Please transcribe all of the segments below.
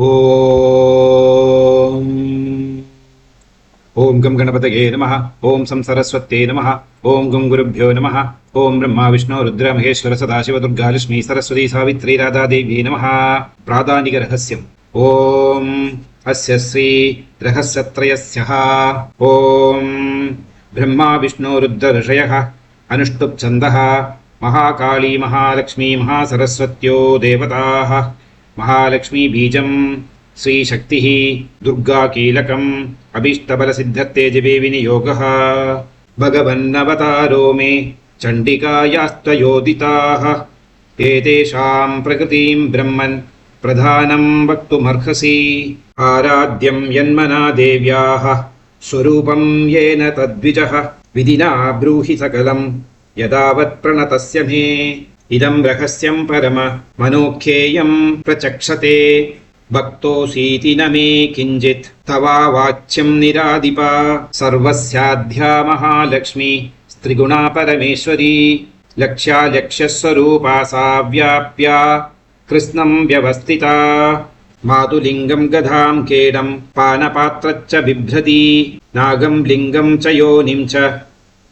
ఓం ఓం గం గణపతయే నమః. ఓం సం సరస్వత్యై నమః. ఓం గం గురుభ్యో నమః. ఓం బ్రహ్మ విష్ణు రుద్ర మహేశ్వర సదాశివ దుర్గా లక్ష్మీ సరస్వతీ సావిత్రి రాధాదేవి నమః. ప్రాదానిక రహస్యం. ఓం అస్య శ్రీ రహస్యత్రయస్యః ఓం బ్రహ్మ విష్ణు రుద్ర ఋషయః అనుష్టుప్ ఛందః మహాకాళీ మహాలక్ష్మీ మహాసరస్వత్యో దేవతాః महालक्ष्मी बीजं श्रीशक्ति दुर्गा कीलकम् अभीष्टबलसिद्धत्ते जपे विनियोगः भगवन्नवतारो मे चण्डिकायास्त्वयोदिताः एतेषां प्रकृतिं ब्रह्मन् प्रधानं वक्तुमर्हसि आराध्यं यन्मना देव्याः स्वरूपं येन तद्विजः विधिना ब्रूहि सकलं यदावत् प्रणतस्य मे इदं रहस्यं परम मनोख्येयं प्रचक्षते भक्तोऽसीति न मे किञ्चित् तवा वाच्यं निरादिपा सर्वस्याद्या महालक्ष्मी स्त्रिगुणा परमेश्वरी लक्ष्यालक्ष्यस्वरूपा सा व्याप्या कृष्णं व्यवस्थिता मातुलिङ्गं गदां केडं पानपात्रच्च बिभ्रती नागं लिङ्गं च योनिं च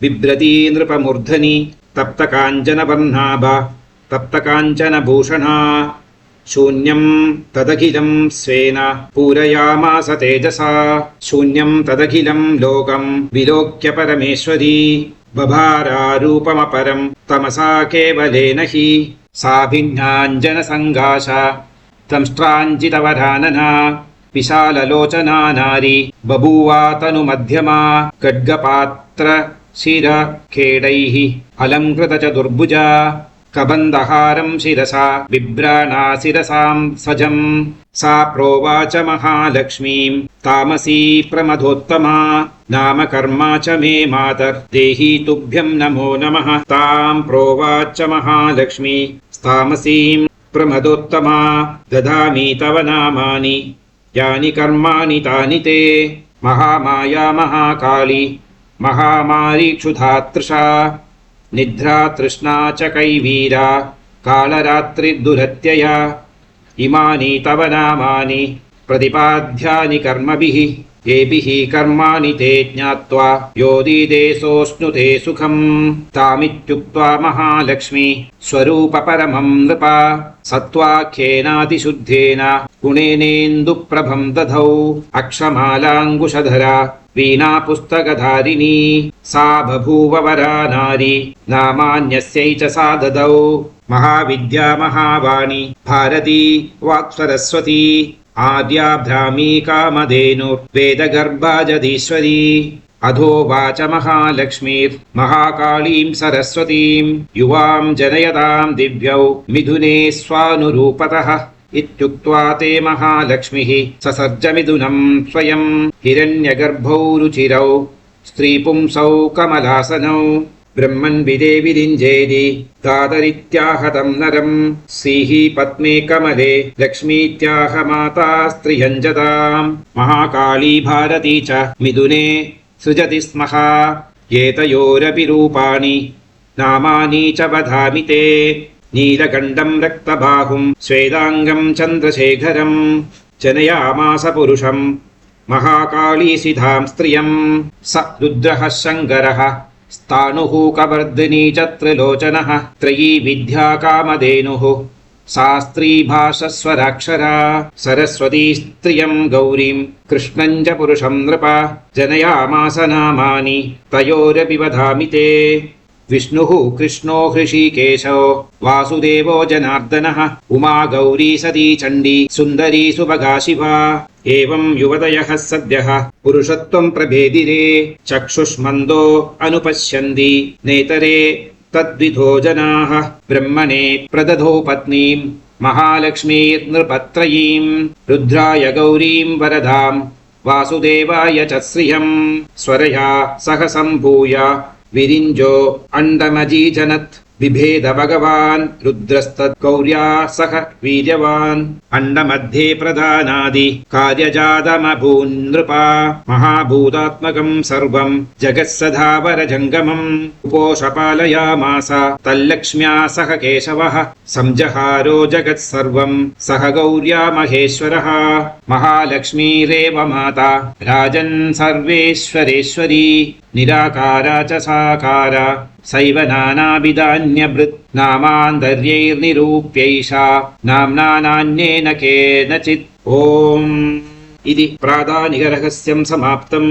बिभ्रती नृपमूर्धनि तप्तकाञ्चनवर्णाभा तप्तकाञ्चनभूषणा शून्यं तदखिलं स्वेन पूरयामास तेजसा शून्यं तदखिलं लोकं विलोक्य परमेश्वरी बभारारूपमपरं तमसा केवलेन हि सा भिन्नाञ्जनसङ्गाशा दंष्ट्राञ्जितवरानना विशाललोचना नारी बभूवा तनुमध्यमा खड्गपात्र शिर खेडैः अलङ्कृत चतुर्भुजा कबन्धहारं शिरसा बिभ्राणा शिरसां सजं सा प्रोवाच महालक्ष्मीं तामसी प्रमदोत्तमा नाम कर्मा च मे मातर्देहि तुभ्यं नमो नमः तां प्रोवाच महालक्ष्मी तामसीं प्रमदोत्तमा ददामि तव नामानि यानि कर्माणि तानि ते महामाया महाकाली महामारी क्षुधातृषा निद्रा तृष्णा च कैवीरा कालरात्रिर्दुरत्यया इमानि तव नामानि प्रतिपाद्यानि कर्मभिः येभिः कर्माणि ते ज्ञात्वा योदिदेशोऽश्नुते सुखम् तामित्युक्त्वा महालक्ष्मी स्वरूपपरमं नृपा सत्त्वाख्येनातिशुद्धेन गुणेनेन्दुप्रभं दधौ अक्षमालाङ्कुशधरा वीणा पुस्तकधारिणी सा बभूव वरा नारी नामान्यस्यै च सा ददौ महाविद्या महावाणी भारती वाक्सरस्वती आद्या भ्रामी कामधेनुर्वेदगर्भा जगदीश्वरी अधोवाच महालक्ष्मीर्महाकालीं सरस्वतीं युवां जनयतां दिव्यौ मिथुने स्वानुरूपतः इत्युक्त्वा ते महालक्ष्मीः ससर्ज मिथुनं स्वयं हिरण्यगर्भौ रुचिरौ स्त्रीपुंसौ कमलासनौ ब्रह्मन् विदे विरिञ्जेदि दादरित्याहतं नरं श्रीः पद्मे कमले लक्ष्मीत्याह माता स्त्रियञ्जतां महाकाली भारती च मिथुने सृजति स्मः एतयोरपि रूपाणि नामानि च वदामि ते नीलकण्ठं रक्तबाहुं श्वेताङ्गं चन्द्रशेखरं जनयामास पुरुषं महाकालीसिधां स्त्रियं स रुद्रः शङ्करः स्थाणुः कवर्धिनी च त्रिलोचनः त्रयी विद्या कामधेनुः सा स्त्री भाषस्वराक्षरा सरस्वती स्त्रियं गौरीं कृष्णं च पुरुषं नृप जनयामास नामानि तयोरपि वदामि ते विष्णुः कृष्णो हृषीकेशो वासुदेवो जनार्दनः उमा गौरी सती चण्डी सुन्दरी सुभगा शिवा एवं युवतयः सद्यः पुरुषत्वं प्रभेदिरे चक्षुष्मन्दो अनुपश्यन्ति नेतरे तद्विधो जनाः ब्रह्मणे प्रदधो पत्नीं महालक्ष्मीर्नृपत्रयीं रुद्राय गौरीं वरदां वासुदेवाय च श्रियं स्वरया सह सम्भूय विरिञ्जो अण्डमजीजनत् बिभेद भगवान् रुद्रस्तद्गौर्या सह वीर्यवान् अण्डमध्ये प्रधानादि कार्यजातमभून् नृपा महाभूतात्मकं सर्वं जगत्सधावरजङ्गमम् उपोषपालयामास तल्लक्ष्म्या सह केशवः संजहारो जगत्सर्वं सह गौर्या महेश्वरः महालक्ष्मीरेव माता राजन् सर्वेश्वरेश्वरी निराकारा च साकारा सैव नानाविधान्यभृत् नामान्तर्यैर्निरूप्यैषा नाम्ना नान्येन केनचित्। ओम् इति प्रादानिकरहस्यं समाप्तम्।